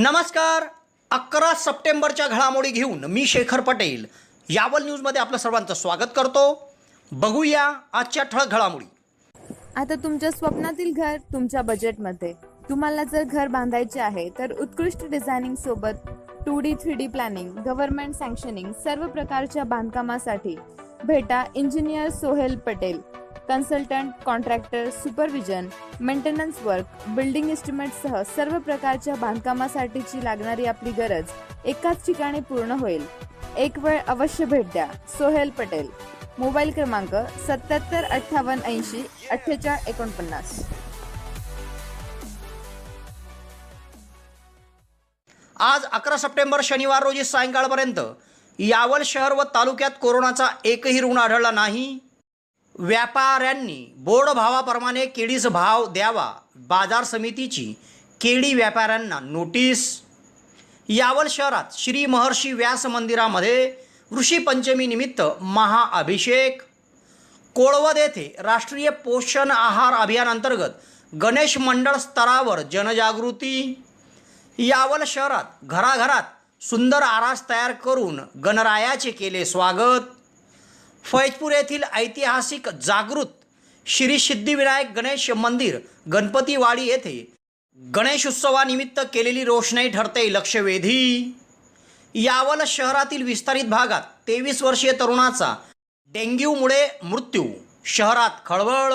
नमस्कार. 11 सप्टेंबरच्या घडामोडी घेऊन मी शेखर पटेल यावल न्यूजमध्ये आपलं सर्वांचं स्वागत करतो. बघूया आजच्या ठळक घडामोडी. आता तुमच्या स्वप्नातील घर तुमच्या बजेटमध्ये. तुम्हाला जर घर बांधायचे आहे तर उत्कृष्ट डिझायनिंग सोबत 2D 3D प्लॅनिंग, गव्हर्नमेंट सँक्शनिंग सर्व प्रकारच्या बांधकामासाठी भेटा engineer Sohail Patel. Consultant, contractor, supervision, maintenance work, building एस्टिमेटसह सर्व प्रकारच्या बांधकामासाठीची लागणारी आपली गरज एकाच ठिकाणी पूर्ण होईल. एक वेळ अवश्य भेट द्या. सोहेल पटेल. मोबाईल क्रमांक 77 58 80 48 49. आज 11 सप्टेंबर शनिवार रोजी सायंकाळपर्यंत यावल शहर व तालुक्यात कोरोनाचा एकही रुग्ण आढळला नाही. व्यापाऱ्यांनी बोर्ड भावाप्रमाणे केळीचा भाव द्यावा. बाजार समितीची केळी व्यापाऱ्यांना नोटीस. यावल शहरात श्री महर्षी व्यास मंदिरामध्ये ऋषी पंचमी निमित्त महाअभिषेक. कोळवद येथे राष्ट्रीय पोषण आहार अभियान अंतर्गत गणेश मंडळ स्तरावर जनजागृती. यावल शहरात घराघरात सुंदर आरास तयार करून गणरायाचे केले स्वागत. फैजपूर येथील ऐतिहासिक जागृत श्री सिद्धिविनायक गणेश मंदिर गणपतीवाडी येथे गणेश उत्सवानिमित्त केलेली रोषणाई ठरते लक्षवेधी. यावल शहरातील विस्तारित भागात 23 वर्षीय तरुणाचा डेंग्यूमुळे मृत्यू. शहरात खळबळ.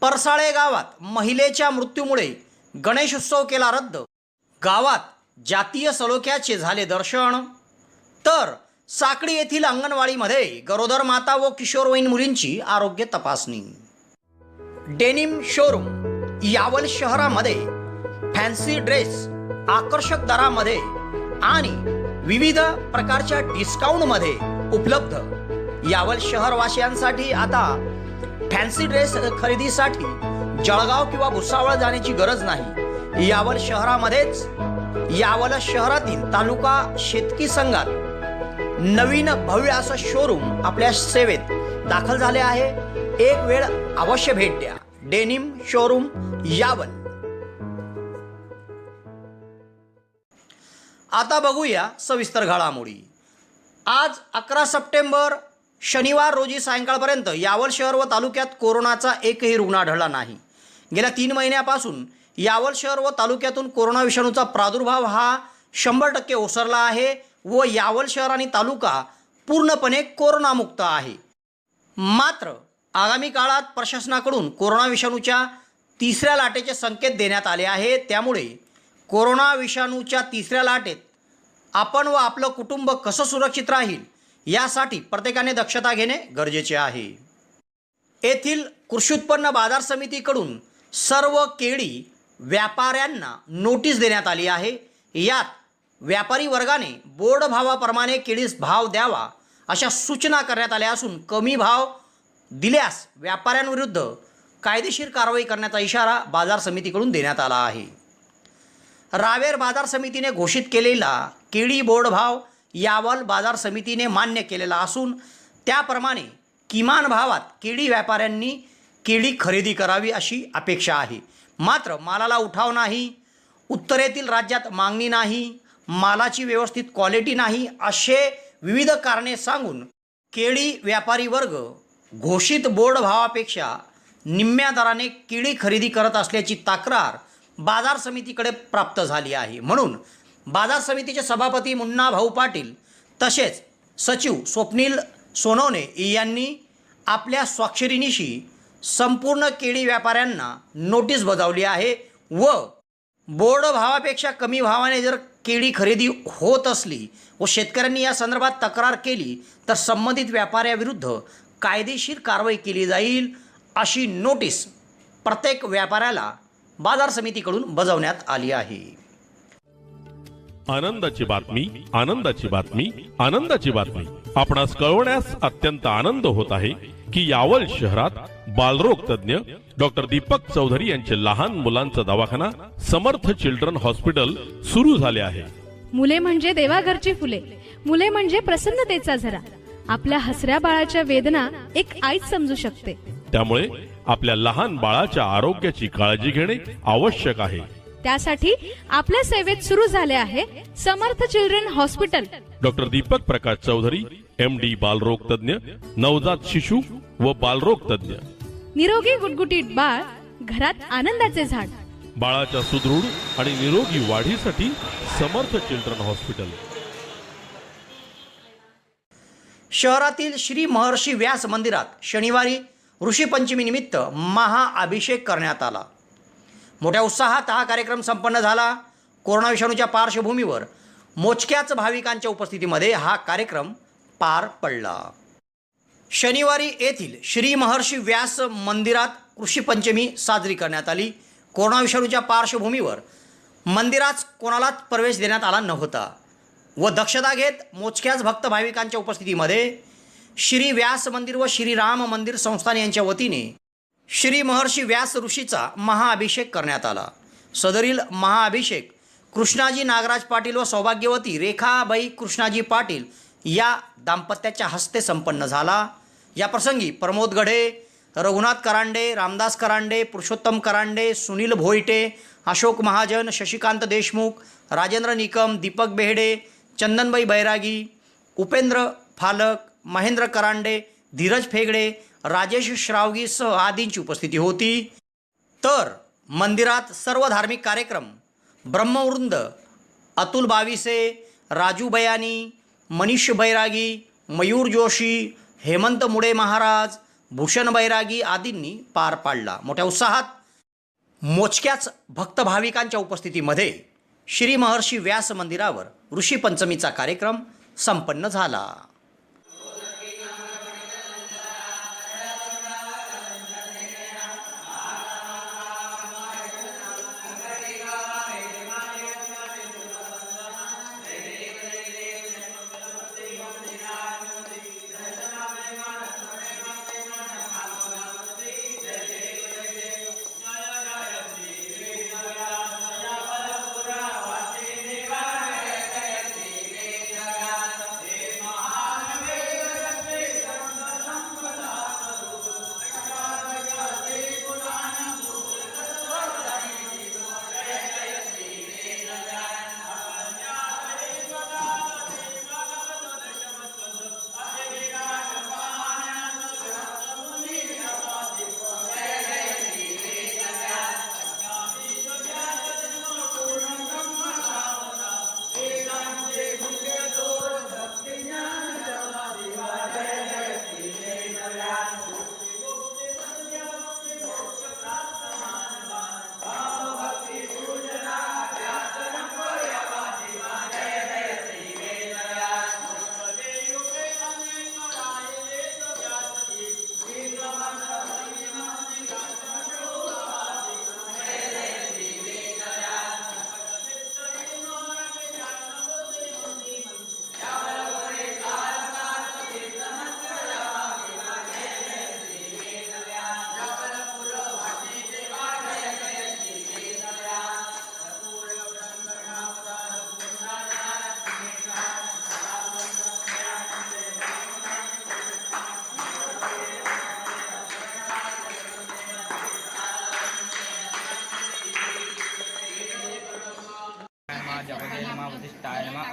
परसाळे गावात महिलेच्या मृत्यूमुळे गणेश उत्सव केला रद्द. गावात जातीय सलोख्याचे झाले दर्शन. तर साकडी येथील अंगणवाडीमध्ये गरोदर माता व किशोरवयीन मुलींची आरोग्य तपासणी. Denim showroom. यावल शहरामध्ये फॅन्सी ड्रेस आकर्षक दरामध्ये आणि विविध प्रकारच्या डिस्काउंटमध्ये उपलब्ध. यावल शहरवासियांसाठी आता फॅन्सी ड्रेस खरेदीसाठी जळगाव किंवा भुसावळ जाण्याची गरज नाही. यावल शहरामध्येच यावल शहरातील तालुका शेतकी संघात नवीन भव्य असं शोरूम आपल्या सेवेत दाखल झाले आहे. एक वेळ अवश्य भेट द्या. Denim showroom Yawal. आता बघूया सविस्तर घडामोडी. आज 11 सप्टेंबर शनिवार रोजी सायंकाळपर्यंत यावल शहर व तालुक्यात कोरोनाचा एकही रुग्ण आढळला नाही. गेल्या 3 महिन्यापासून यावल शहर व तालुक्यातून कोरोना विषाणूचा प्रादुर्भाव हा 100% ओसरला आहे व यावल शहर आणि तालुका पूर्णपणे कोरोनामुक्त आहे. मात्र आगामी काळात प्रशासनाकडून कोरोना विषाणूच्या 3ऱ्या लाटेचे संकेत देण्यात आले आहेत. त्यामुळे कोरोना विषाणूच्या 3ऱ्या लाटेत आपण व आपलं कुटुंब कसं सुरक्षित राहील यासाठी प्रत्येकाने दक्षता घेणे गरजेचे आहे. येथील कृषी उत्पन्न बाजार समितीकडून सर्व केळी व्यापाऱ्यांना नोटीस देण्यात आली आहे. यात व्यापारी वर्गाने बोर्ड भावाप्रमाणे केळीस भाव द्यावा अशा सूचना करण्यात आल्या असून कमी भाव दिल्यास व्यापाऱ्यांविरुद्ध कायदेशीर कारवाई करण्याचा इशारा बाजार समितीकडून देण्यात आला आहे. रावेर बाजार समितीने घोषित केलेला केळी बोर्ड भाव यावल बाजार समितीने मान्य केलेला असून त्याप्रमाणे किमान भावात केळी व्यापाऱ्यांनी केळी खरेदी करावी अशी अपेक्षा आहे. मात्र मालाला उठाव नाही, उत्तरेतील राज्यात मागणी नाही, मालाची व्यवस्थित क्वालिटी नाही असे विविध कारणे सांगून केळी व्यापारी वर्ग घोषित बोर्ड भावापेक्षा निम्म्या दराने केळी खरेदी करत असल्याची तक्रार बाजार समितीकडे प्राप्त झाली आहे. म्हणून बाजार समितीचे सभापती मुन्ना भाऊ पाटील तसेच सचिव स्वप्नील सोनवणे यांनी आपल्या स्वाक्षरीनिशी संपूर्ण केळी व्यापाऱ्यांना नोटीस बजावली आहे व बोर्ड भावापेक्षा कमी भावाने जर केळी खरेदी होत असली व शेतकऱ्यांनी या संदर्भात तक्रार केली तर संबंधित व्यापाऱ्याविरुद्ध कायदेशीर कारवाई केली जाईल अशी नोटीस प्रत्येक व्यापाऱ्याला बाजार समितीकडून बजावण्यात आली आहे. आनंदाची बातमी, आनंदाची बातमी, आनंदाची बातमी. आपणास कळवण्यास अत्यंत आनंद होत आहे की यावल शहरात बालरोग तज्ञ डॉक्टर दीपक चौधरी यांचे लहान मुलांचा दवाखाना समर्थ चिल्ड्रन हॉस्पिटल सुरू झाले आहे. मुले म्हणजे देवाघरची फुले, मुले म्हणजे प्रसन्नतेचा झरा. आपल्या हसऱ्या बाळाच्या वेदना एक आईच समजू शकते. त्यामुळे आपल्या लहान बाळाच्या आरोग्याची काळजी घेणे आवश्यक आहे. त्यासाठी आपल्या सेवेत सुरू झाले आहे समर्थ children hospital. Doctor Deepak Prakash Chaudhary MD बालरोग तज्ञ, नवजात शिशु व बालरोग तज्ञ. निरोगी गुटगुटीत बाळ, घरात आनंदाचे झाड. बाळाच्या सुदृढ आणि निरोगी वाढीसाठी समर्थ चिल्ड्रन हॉस्पिटल. शहरातील श्री महर्षी व्यास मंदिरात शनिवारी ऋषीपंचमी निमित्त महाअभिषेक करण्यात आला. मोठ्या उत्साहात हा कार्यक्रम संपन्न झाला. कोरोना विषाणूच्या पार्श्वभूमीवर मोजक्याच भाविकांच्या उपस्थितीमध्ये हा कार्यक्रम पार पडला. शनिवारी येथील श्री महर्षी व्यास मंदिरात ऋषीपंचमी साजरी करण्यात आली. कोरोना विषाणूच्या पार्श्वभूमीवर मंदिरात कोणालाच प्रवेश देण्यात आला नव्हता व दक्षता घेत मोजक्याच भक्त भाविकांच्या उपस्थितीमध्ये श्री व्यास मंदिर व श्री राम मंदिर संस्थान यांच्या वतीने श्री महर्षी व्यास ऋषीचा महाअभिषेक करण्यात आला. सदरील महाअभिषेक कृष्णाजी नागराज पाटील व सौभाग्यवती रेखाबाई कृष्णाजी पाटील या दाम्पत्याच्या हस्ते संपन्न झाला. या प्रसंगी प्रमोद गढे, रघुनाथ करांडे, रामदास करांडे, पुरुषोत्तम करांडे, सुनील भोईटे, अशोक महाजन, शशिकांत देशमुख, राजेंद्र निकम, दीपक बेहडे, चंदनबाई बैरागी, उपेंद्र फालक, महेंद्र करांडे, धीरज फेगडे, राजेश श्रावगीसह आदींची उपस्थिती होती. तर मंदिरात सर्व धार्मिक कार्यक्रम ब्रह्मवृंद, अतुल बाविसे, राजू बयानी, मनीष बैरागी, मयूर जोशी, हेमंत मुडे महाराज, भूषण बैरागी आदींनी पार पाडला. मोठ्या उत्साहात मोजक्याच भक्त भाविकांच्या उपस्थितीमध्ये श्री महर्षी व्यास मंदिरावर ऋषीपंचमीचा कार्यक्रम संपन्न झाला.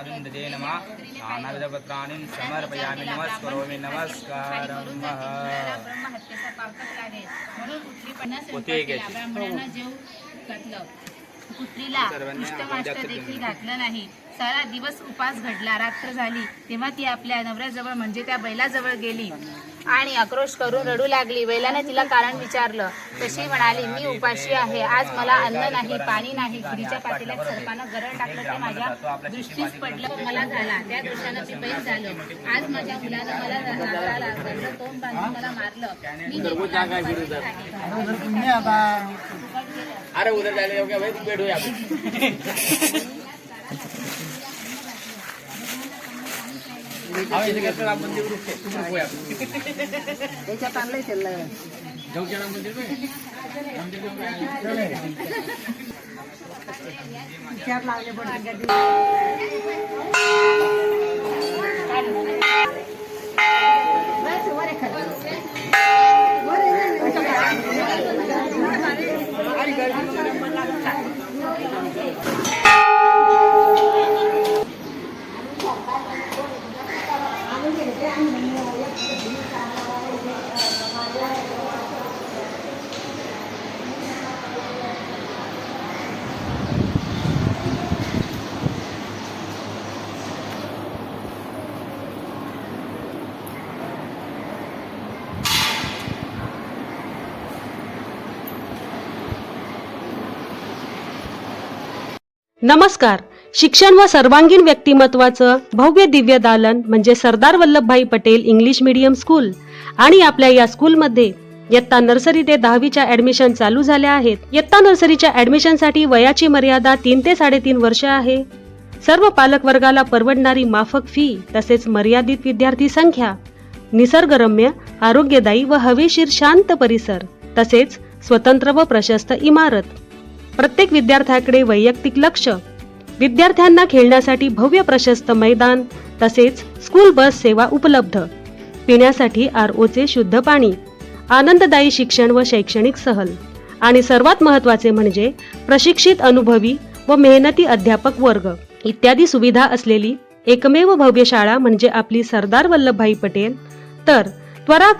अरुन्धते नमः नानाविधपत्राणि समर्पयामि. नमस्करोमि. नमस्कारं. ब्रह्महत्येचा पावतच लागेल म्हणून पुत्री पण्यासाठी ब्राह्मणांना जेव घातलं. पुत्रीला पुष्टमाष्ट देखील घातलं नाही. सारा दिवस उपास घडला. रात्र झाली तेव्हा ती आपल्या नवऱ्याजवळ म्हणजे त्या बैलाजवळ गेली आणि आक्रोश करून रडू लागली. बैलाने तिला कारण विचारलं. तशी म्हणाली, मी उपाशी आहे. आज मला अन्न नाही, पाणी नाही. खिरीच्या पातेल्यात सर्पानं गरळ टाकलं ते माझ्या दृष्टीस पडलं. मला झाला. त्या दृष्टानं पिपैत झालं. आज माझ्या मुलानं मला लागलं. तोंड बांधून मला मारलं. मी अरे उधर जाने का भाई बैठो यहाँ आप इसे कैसे राम मंदिर रुक गया त्याच्यात आणलंय चाललंय जाऊ क्या राम मंदिर में विचार लागले पडते नमस्कार. शिक्षण व सर्वांगीण व्यक्तिमत्वाचं भव्य दिव्य दालन म्हणजे Sardar Vallabhbhai Patel English medium school आणि आपल्या या स्कूलमध्ये इयत्ता नर्सरी ते 10वीच्या ऍडमिशन चालू झाल्या आहेत. इयत्ता नर्सरीच्या ऍडमिशनसाठी वयाची मर्यादा 3 ते 3.5 वर्ष आहे. सर्व पालक वर्गाला परवडणारी माफक फी तसेच मर्यादित विद्यार्थी संख्या, निसर्गरम्य, आरोग्यदायी व हवेशीर शांत परिसर तसेच स्वतंत्र व प्रशस्त इमारत. प्रत्येक विद्यार्थ्याकडे वैयक्तिक लक्ष, विद्यार्थ्यांना खेळण्यासाठी भव्य प्रशस्त मैदान तसेच स्कूल बस सेवा उपलब्ध, पिण्यासाठी ROचे शुद्ध पाणी, आनंददायी शिक्षण व शैक्षणिक सहल आणि सर्वात महत्त्वाचे म्हणजे प्रशिक्षित अनुभवी व मेहनती अध्यापक वर्ग इत्यादी सुविधा असलेली एकमेव भव्य शाळा म्हणजे आपली सरदार वल्लभभाई पटेल. तर त्वरा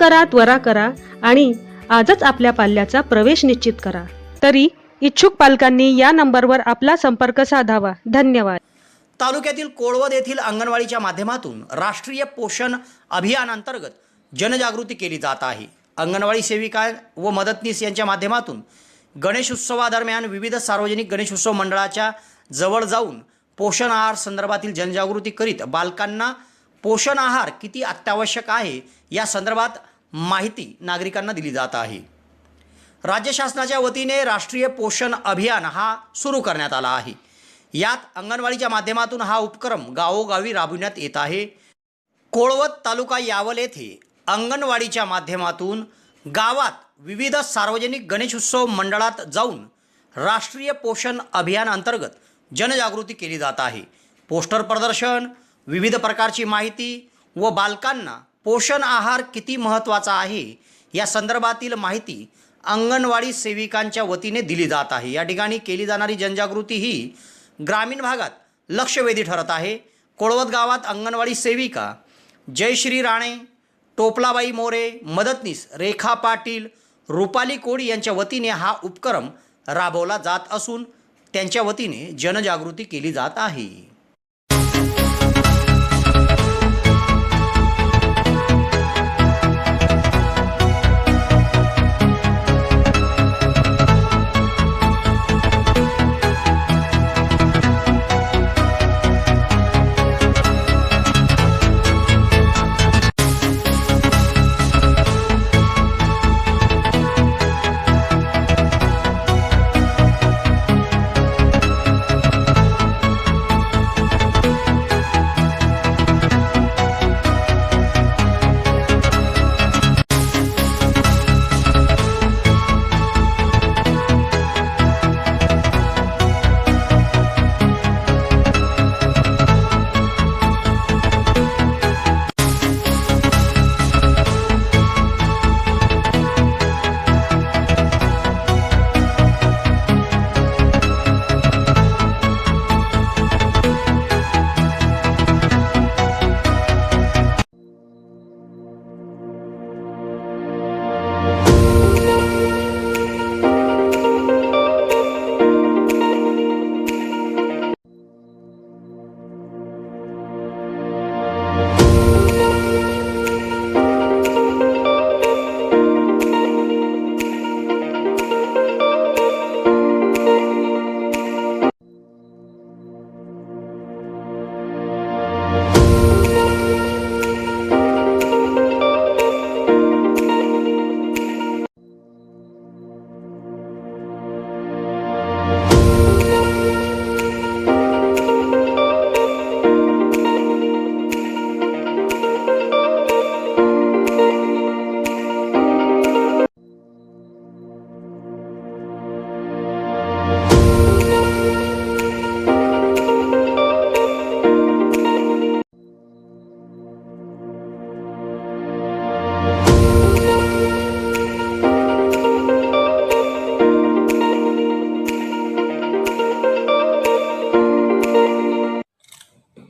करा आणि आजच आपल्या पाल्याचा प्रवेश निश्चित करा. तरी इच्छुक पालकांनी या नंबरवर आपला संपर्क साधावा. धन्यवाद. तालुक्यातील कोळवद येथील अंगणवाडीच्या माध्यमातून राष्ट्रीय पोषण अभियान अंतर्गत जनजागृती केली जात आहे. अंगणवाडी सेविका व मदतनीस यांच्या माध्यमातून गणेशोत्सवादरम्यान विविध सार्वजनिक गणेशोत्सव मंडळाच्या जवळ जाऊन पोषण आहार संदर्भातील जनजागृती करीत बालकांना पोषण आहार किती अत्यावश्यक आहे या संदर्भात माहिती नागरिकांना दिली जात आहे. राज्य शासनाच्या वतीने राष्ट्रीय पोषण अभियान हा सुरू करण्यात आला आहे. यात अंगणवाडीच्या माध्यमातून हा उपक्रम गावोगावी राबविण्यात येत आहे. कोळवद तालुका यावल येथे अंगणवाडीच्या माध्यमातून गावात विविध सार्वजनिक गणेशोत्सव मंडळात जाऊन राष्ट्रीय पोषण अभियान अंतर्गत जनजागृती केली जात आहे. पोस्टर प्रदर्शन, विविध प्रकारची माहिती व बालकांना पोषण आहार किती महत्त्वाचा आहे या संदर्भातील माहिती अंगणवाडी सेविकांच्या वतीने दिली जात आहे. या ठिकाणी केली जाणारी जनजागृती ही ग्रामीण भागात लक्षवेधी ठरत आहे. कोळवद गावात अंगणवाडी सेविका जयश्री राणे, टोपलाबाई मोरे, मदतनीस रेखा पाटील, रुपाली कोडी यांच्या वतीने हा उपक्रम राबवला जात असून त्यांच्या वतीने जनजागृती केली जात आहे.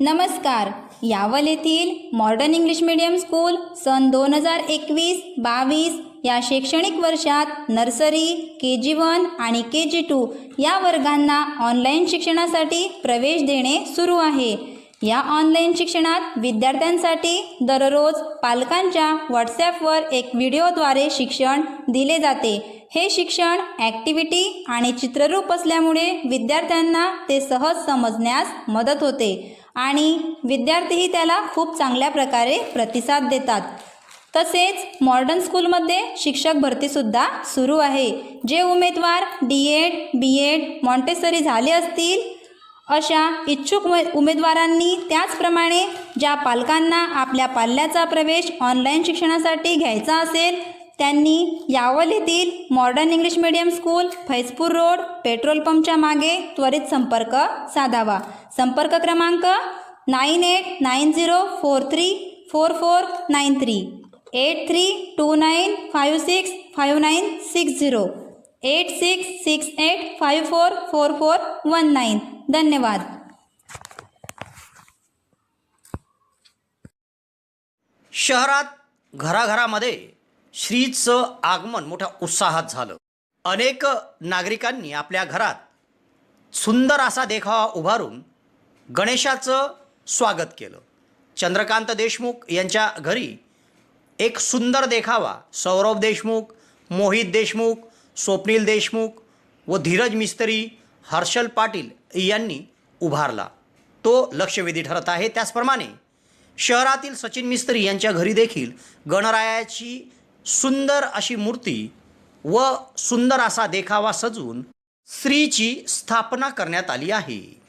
नमस्कार. यावल येथील मॉडर्न इंग्लिश मीडियम स्कूल सन 2021-22 या शैक्षणिक वर्षात नर्सरी, KG1 आणि KG2 या वर्गांना ऑनलाईन शिक्षणासाठी प्रवेश देणे सुरू आहे. या ऑनलाईन शिक्षणात विद्यार्थ्यांसाठी दररोज पालकांच्या व्हॉट्सॲपवर एक व्हिडिओद्वारे शिक्षण दिले जाते. हे शिक्षण ॲक्टिव्हिटी आणि चित्ररूप असल्यामुळे विद्यार्थ्यांना ते सहज समजण्यास मदत होते आणि विद्यार्थीही त्याला खूप चांगल्या प्रकारे प्रतिसाद देतात. तसेच मॉडर्न स्कूलमध्ये शिक्षक भरतीसुद्धा सुरू आहे. जे उमेदवार DED, BEd, मॉन्टेसरी झाले असतील अशा इच्छुक उमेदवारांनी, त्याचप्रमाणे ज्या पालकांना आपल्या पाल्याचा प्रवेश ऑनलाईन शिक्षणासाठी घ्यायचा असेल त्यांनी यावल येथील modern English medium school, Faizpur road, petrol पंपच्या मागे त्वरित संपर्क साधावा. संपर्क क्रमांक 9890434493, 8329565960, 8668544419. धन्यवाद. शहरात घराघरामध्ये श्रीचं आगमन मोठ्या उत्साहात झालं. अनेक नागरिकांनी आपल्या घरात सुंदर असा देखावा उभारून गणेशाचं स्वागत केलं. चंद्रकांत देशमुख यांच्या घरी एक सुंदर देखावा सौरभ देशमुख, मोहित देशमुख, स्वप्नील देशमुख व धीरज मिस्त्री, हर्षल पाटील यांनी उभारला. तो लक्षवेधी ठरत आहे. त्याचप्रमाणे शहरातील सचिन मिस्त्री यांच्या घरी देखील गणरायाची सुंदर अशी मूर्ती व सुंदर असा देखावा सजवून श्रीची स्थापना करण्यात आली आहे.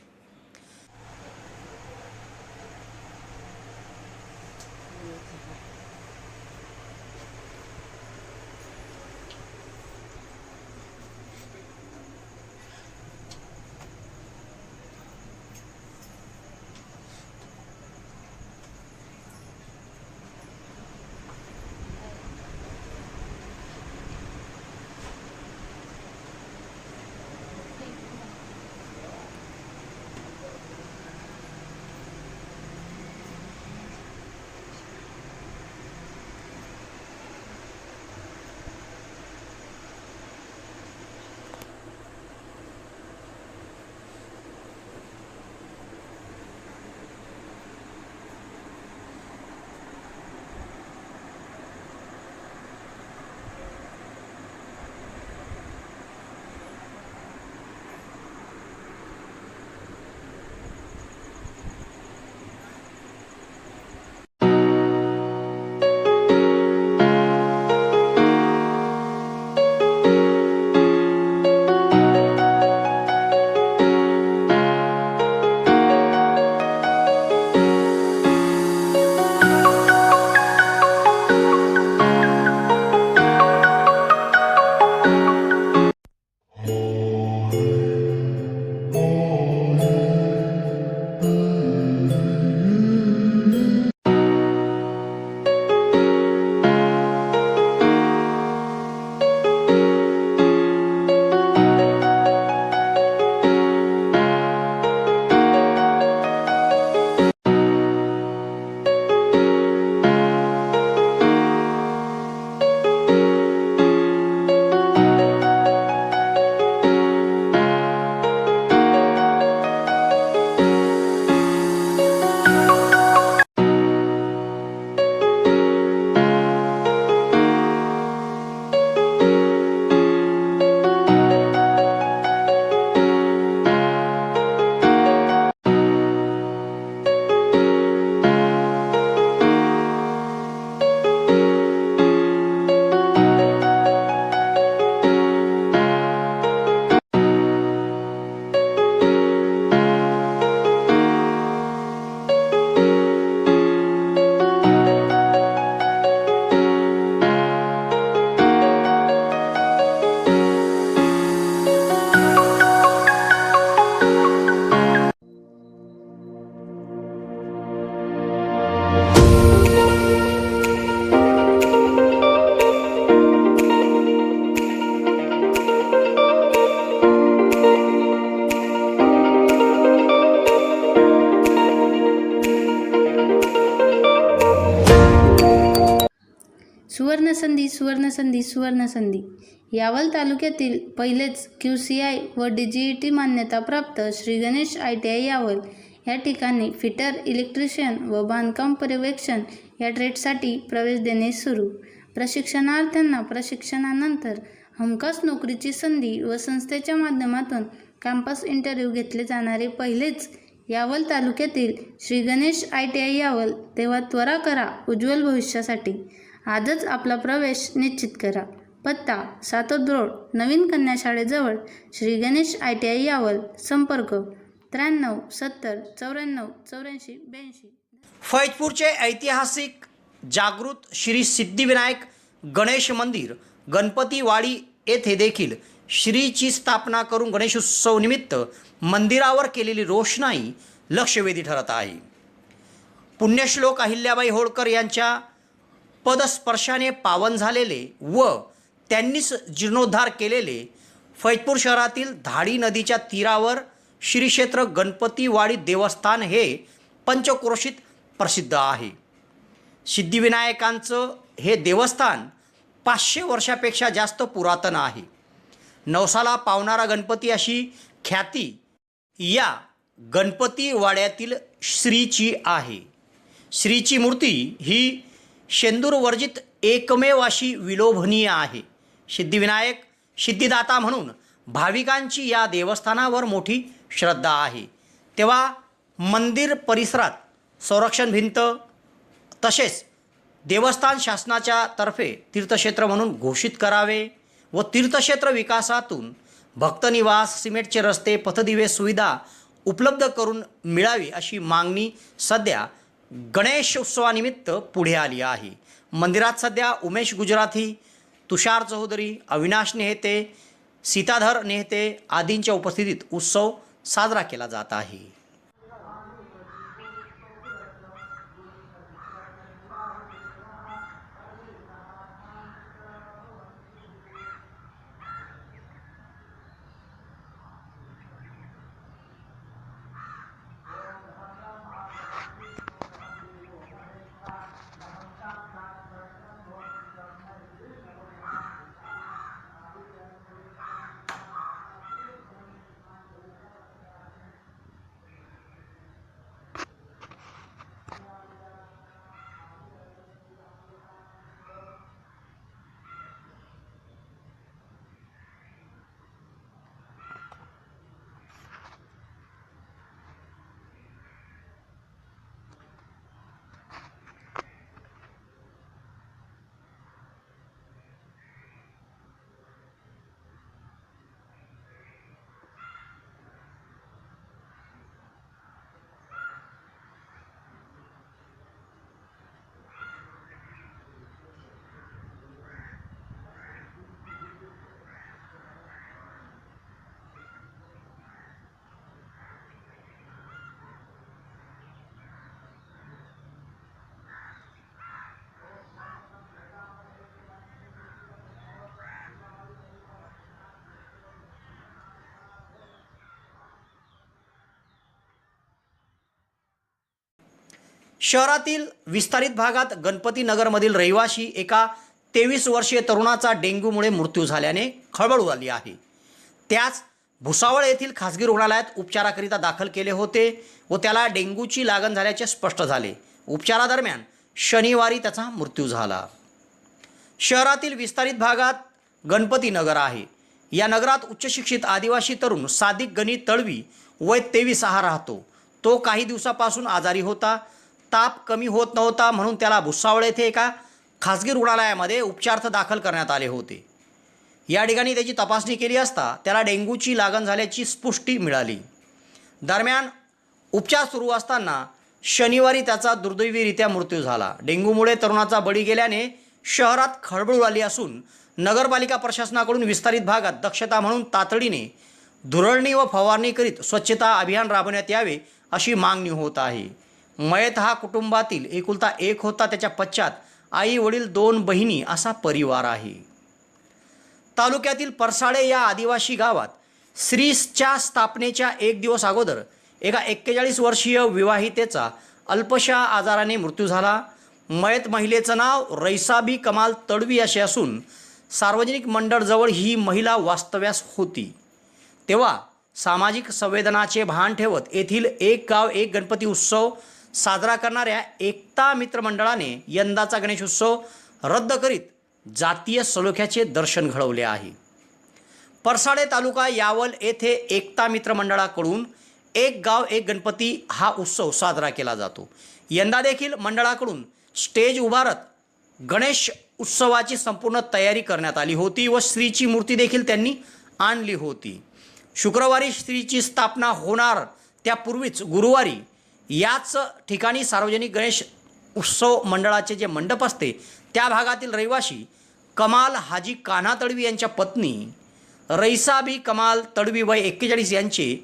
सुवर्णसंधी सुवर्णसंधी सुवर्णसंधी यावल तालुक्यातील पहिलेच QCI व DGET मान्यताप्राप्त श्री गणेश ITI यावल या ठिकाणी फिटर, इलेक्ट्रिशियन व बांधकाम पर्यवेक्षण या ट्रेडसाठी प्रवेश देणे सुरू. प्रशिक्षणार्थ्यांना प्रशिक्षणानंतर हमखास नोकरीची संधी व संस्थेच्या माध्यमातून कॅम्पस इंटरव्ह्यू घेतले जाणारे पहिलेच यावल तालुक्यातील श्री गणेश ITI यावल. तेव्हा त्वरा करा उज्ज्वल भविष्यासाठी. आजच आपला प्रवेश निश्चित करा. पत्ता सातोद रोड, नवीन कन्या शाळेजवळ, श्री गणेश ITI यावल. संपर्क 93 70 94 84 82. फैजपूरचे ऐतिहासिक जागृत श्री सिद्धिविनायक गणेश मंदिर गणपतीवाडी येथे देखील श्रीची स्थापना करून गणेशोत्सव निमित्त मंदिरावर केलेली रोषणाई लक्षवेधी ठरत आहे. पुण्यश्लोक अहिल्याबाई होळकर यांच्या पदस्पर्शाने पावन झालेले व त्यांनीच जीर्णोद्धार केलेले फैजपूर शहरातील धाडी नदीच्या तीरावर श्री क्षेत्र गणपतीवाडी देवस्थान हे पंचक्रोशीत प्रसिद्ध आहे. सिद्धिविनायकांचं हे देवस्थान 500 वर्षापेक्षा जास्त पुरातन आहे. नवसाला पावणारा गणपती अशी ख्याती या गणपतीवाड्यातील श्रीची आहे. श्रीची मूर्ती ही शेंदूरवर्जित एकमेव अशी विलोभनीय आहे. सिद्धिविनायक सिद्धिदाता म्हणून भाविकांची या देवस्थानावर मोठी श्रद्धा आहे. तेव्हा मंदिर परिसरात संरक्षण भिंत तसेच देवस्थान शासनाच्या तर्फे तीर्थक्षेत्र म्हणून घोषित करावे व तीर्थक्षेत्र विकासातून भक्तनिवास, सिमेंटचे रस्ते, पथदिवे सुविधा उपलब्ध करून मिळावी अशी मागणी सध्या गणेश उत्सवानिमित्त पुढे आली आहे. मंदिरात सध्या उमेश गुजराथी, तुषार चौधरी, अविनाश नेहते, सीताधर नेहते आदींच्या उपस्थितीत उत्सव साजरा केला जात आहे. शहरातील विस्तारित भागात गणपती नगरमधील रहिवाशी एका 23 वर्षीय तरुणाचा डेंग्यूमुळे मृत्यू झाल्याने खळबळ उडाली आहे. त्याच भुसावळ येथील खासगी रुग्णालयात उपचाराकरिता दाखल केले होते व त्याला डेंग्यूची लागण झाल्याचे स्पष्ट झाले. उपचारादरम्यान शनिवारी त्याचा मृत्यू झाला. शहरातील विस्तारित भागात गणपती नगर आहे. या नगरात उच्चशिक्षित आदिवासी तरुण सादिक गणी तळवी वय 23 राहतो. तो काही दिवसापासून आजारी होता. ताप कमी होत नव्हता म्हणून त्याला भुसावळ येथे एका खासगी रुग्णालयामध्ये उपचारार्थ दाखल करण्यात आले होते. या ठिकाणी त्याची तपासणी केली असता त्याला डेंग्यूची लागण झाल्याची पुष्टी मिळाली. दरम्यान उपचार सुरू असताना शनिवारी त्याचा दुर्दैवीरित्या मृत्यू झाला. डेंग्यूमुळे तरुणाचा बळी गेल्याने शहरात खळबळ उडाली असून नगरपालिका प्रशासनाकडून विस्तारित भागात दक्षता म्हणून तातडीने धुरळणी व फवारणी करीत स्वच्छता अभियान राबवण्यात यावे अशी मागणी होत आहे. मयत हा कुटुंबातील एकुलता एक होता. त्याच्या पश्चात आई वडील 2 बहिणी असा परिवार आहे. तालुक्यातील परसाळे या आदिवासी गावात श्रीच्या स्थापनेच्या 1 दिवस अगोदर एका 41 वर्षीय विवाहितेचा अल्पशा आजाराने मृत्यू झाला. मयत महिलेचं नाव रैसाबी कमाल तडवी असे असून सार्वजनिक मंडळजवळ ही महिला वास्तव्यास होती. तेव्हा सामाजिक संवेदनाचे भान ठेवत येथील एक गाव एक गणपती उत्सव साजरा करणाऱ्या एकता मित्र मंडळाने यंदाचा गणेश उत्सव रद्द करीत जातीय सलोख्याचे दर्शन घडवले आहे. परसाडे तालुका यावल येथे एकता मित्र मंडळाकडून एक गाव एक गणपती हा उत्सव साजरा केला जातो. यंदा देखील मंडळाकडून स्टेज उभारत गणेश उत्सवाची संपूर्ण तयारी करण्यात आली होती व श्रीची मूर्ती देखील त्यांनी आणली होती. शुक्रवारी श्रीची स्थापना होणार त्यापूर्वीच गुरुवारी याच ठिकाणी सार्वजनिक गणेश उत्सव मंडळाचे जे मंडप असते त्या भागातील रहिवासी कमाल हाजी कान्हा तडवी यांच्या पत्नी रईसाबी कमाल तडवी वय 41 यांचे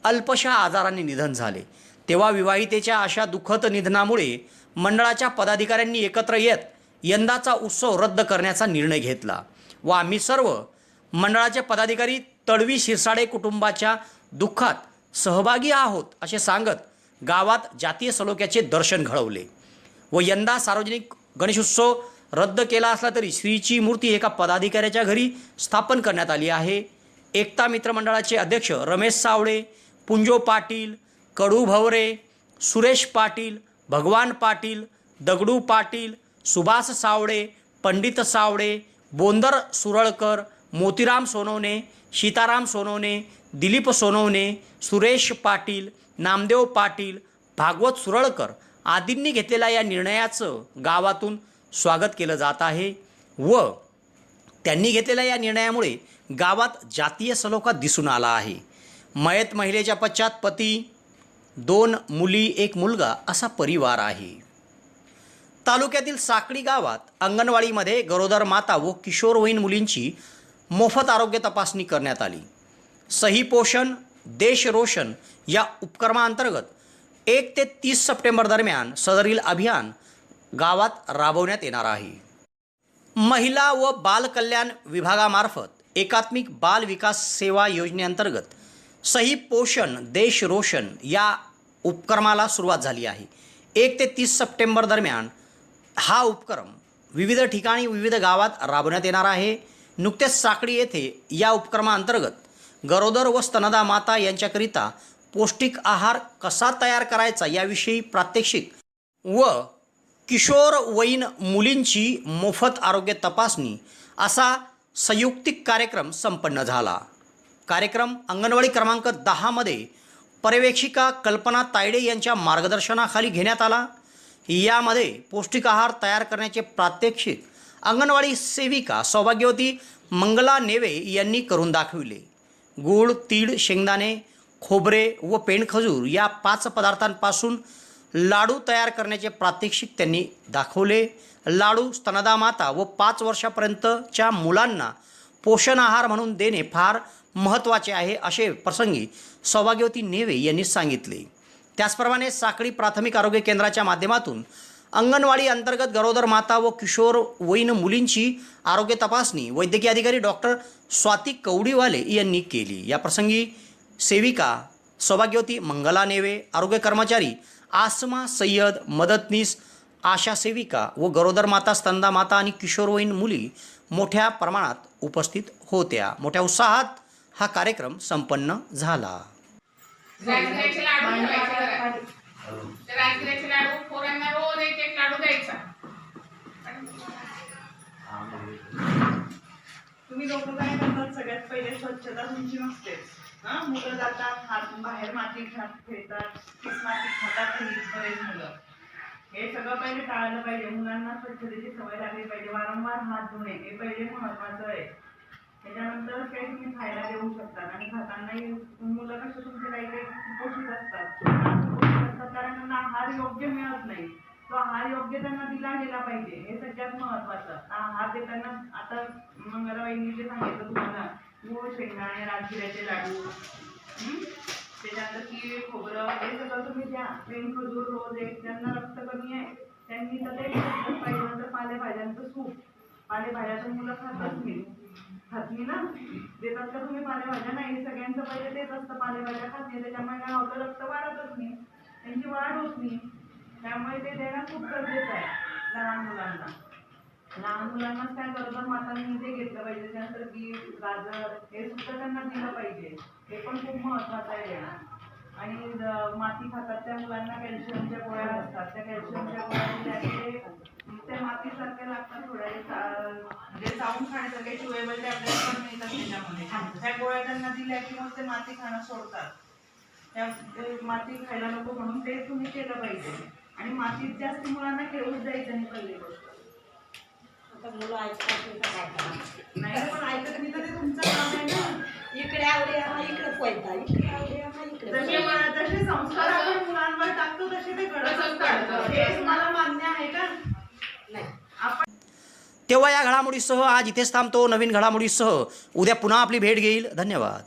अल्पशा आजाराने निधन झाले. तेव्हा विवाहितेच्या अशा दुःखद निधनामुळे मंडळाच्या पदाधिकाऱ्यांनी एकत्र येत यंदाचा उत्सव रद्द करण्याचा निर्णय घेतला व आम्ही सर्व मंडळाचे पदाधिकारी तडवी शिरसाडे कुटुंबाच्या दुःखात सहभागी आहोत असे सांगत गावात जातीय सलोख्याचे दर्शन घडवले व यंदा सार्वजनिक गणेशोत्सव रद्द केला असला तरी श्रीची मूर्ती एका पदाधिकाऱ्याच्या घरी स्थापन करण्यात आली आहे. एकता मित्र मंडळाचे अध्यक्ष रमेश सावळे, पुंजो पाटील, कडू भवरे, सुरेश पाटील, भगवान पाटील, दगडू पाटील, सुभाष सावळे, पंडित सावळे, बोंदर सुरळकर, मोतीराम सोनवणे, सीताराम सोनवणे, दिलीप सोनवणे, सुरेश पाटील, नामदेव पाटील, भागवत सुरळकर आदींनी घेतलेल्या या निर्णयाचं गावातून स्वागत केलं जात आहे व त्यांनी घेतलेल्या या निर्णयामुळे गावात जातीय सलोखा दिसून आला आहे. मयत महिलेच्या पश्चात पती, 2 मुली 1 मुलगा असा परिवार आहे. तालुक्यातील साकडी गावात अंगणवाडीमध्ये गरोदर माता व किशोरवयीन मुलींची मोफत आरोग्य तपासणी करण्यात आली. सही पोषण देश रोशन या उपक्रमाअंतर्गत 1 ते 30 सप्टेंबर दरम्यान सदरील अभियान गावात राबवण्यात येणार आहे. महिला व बाल कल्याण विभागामार्फत एकात्मिक बाल विकास सेवा योजनेअंतर्गत सही पोषण देश रोशन या उपक्रमाला सुरुवात झाली आहे. 1 ते 30 सप्टेंबर दरम्यान हा उपक्रम विविध ठिकाणी विविध गावात राबवण्यात येणार आहे. नुकतेच साकडी येथे या उपक्रमाअंतर्गत गरोदर व स्तनदा माता यांच्याकरिता पौष्टिक आहार कसा तयार करायचा याविषयी प्रात्यक्षिक व किशोरवयीन मुलींची मोफत आरोग्य तपासणी असा संयुक्तिक कार्यक्रम संपन्न झाला. कार्यक्रम अंगणवाडी क्रमांक 10 मध्ये पर्यवेक्षिका कल्पना तायडे यांच्या मार्गदर्शनाखाली घेण्यात आला. यामध्ये पौष्टिक आहार तयार करण्याचे प्रात्यक्षिक अंगणवाडी सेविका सौभाग्यवती मंगला नेवे यांनी करून दाखविले. गूळ, तीळ, शेंगदाणे, खोबरे व पेंडखजूर या 5 पदार्थांपासून लाडू तयार करण्याचे प्रात्यक्षिक त्यांनी दाखवले. लाडू स्तनदा माता व 5 वर्षापर्यंतच्या मुलांना पोषण आहार म्हणून देणे फार महत्त्वाचे आहे असे प्रसंगी सौभाग्यवती नेवे यांनी सांगितले. त्याचप्रमाणे साकडी प्राथमिक आरोग्य केंद्राच्या माध्यमातून अंगणवाडी अंतर्गत गरोदर माता व किशोरवयीन मुलींची आरोग्य तपासणी वैद्यकीय अधिकारी डॉक्टर स्वाती कवडीवाले यांनी केली. या प्रसंगी सेविका सौभाग्यवती मंगला नेवे, आरोग्य कर्मचारी आसमा सय्यद, मदतनीस, आशा सेविका व गरोदर माता, स्तनदा माता आणि किशोरवयीन मुली मोठ्या प्रमाणात उपस्थित होत्या. मोठ्या उत्साहात हा कार्यक्रम संपन्न झाला. राजगिऱ्याचे लाडू ठेवायचे. त्या राजगिऱ्याचे लाडू पोरांना रोज 1 लाडू द्यायचा. तुम्ही लोक काय करतात, सगळ्यात पहिले स्वच्छता तुमची नसतेच. मुलं जातात, हात बाहेर माती खेळतात, तीच माती खातात बरेच मुलं. हे सगळं पहिले टाळलं पाहिजे. मुलांना स्वच्छतेची सवय लागली पाहिजे. वारंवार हात धुणे हे पहिले महत्वाचं आहे. त्याच्यानंतर काही तुम्ही खायला देऊ शकता आणि खातानाही मुलं कसं तुमचे काही काही कुपोषित असतात कारण त्यांना आहार योग्य मिळत नाही. तो आहार योग्य त्यांना दिला गेला पाहिजे, हे सगळ्यात महत्वाचं. आहार देताना आता मंगलवाईंनी जे सांगितलं तुम्हाला, गूळ, शेंगदाणे, राजगिऱ्याचे लाडू, त्याच्यानंतर तीळ, खोबरं हे सगळं तुम्ही द्या. पेन खजूर रोज 1. ज्यांना रक्त कमी आहे त्यांनी तर ते पाहिजे. नंतर पालेभाज्यांचं सूप. पालेभाज्याचं मुलं खात नाही ना, देतात का तुम्ही पालेभाज्या? नाही, सगळ्यांचं पहिले तेच असतं, पालेभाज्या खात नाही. त्याच्यामुळे काय होतं, रक्त वाढतच नाही, त्यांची वाढ होत नाही. त्यामुळे ते देणं खूप गरजेचं आहे लहान मुलांना. लहान मुलांनाच काय गरोदर मातांनी ते घेतलं पाहिजे. त्यानंतर बीट, गाजर हे सुद्धा त्यांना दिलं पाहिजे. हे पण खूप महत्वाचं आहे देणं. आणि माती खातात त्या मुलांना कॅल्शियमच्या गोळ्या असतात. त्या कॅल्शियमच्या गोळ्या दिल्या की त्या मातीसारख्या लागतात थोड्या, म्हणजे चावून खाण्यासारखे चुएबल टॅब्लेट पण मिळतात त्याच्यामध्ये. त्या गोळ्या त्यांना दिल्या की मग ते माती खाणं सोडतात. त्या माती खायला नको म्हणून ते तुम्ही केलं पाहिजे. आणि मातीत जास्त मुलांना खेळूच द्यायचं नाही पहिली गोष्ट. नाही पण ऐकत नाही तर ते तुमचं काम आहे ना. जसे संस्कार आपण मुलांवर टाकतो तसे ते घडतच काढतात. हे तुम्हाला मान्य आहे का? तेव्हा या घडामोडीसह आज इथेच थांबतो. नवीन घडामोडीसह उद्या पुन्हा आपली भेट घेईल. धन्यवाद.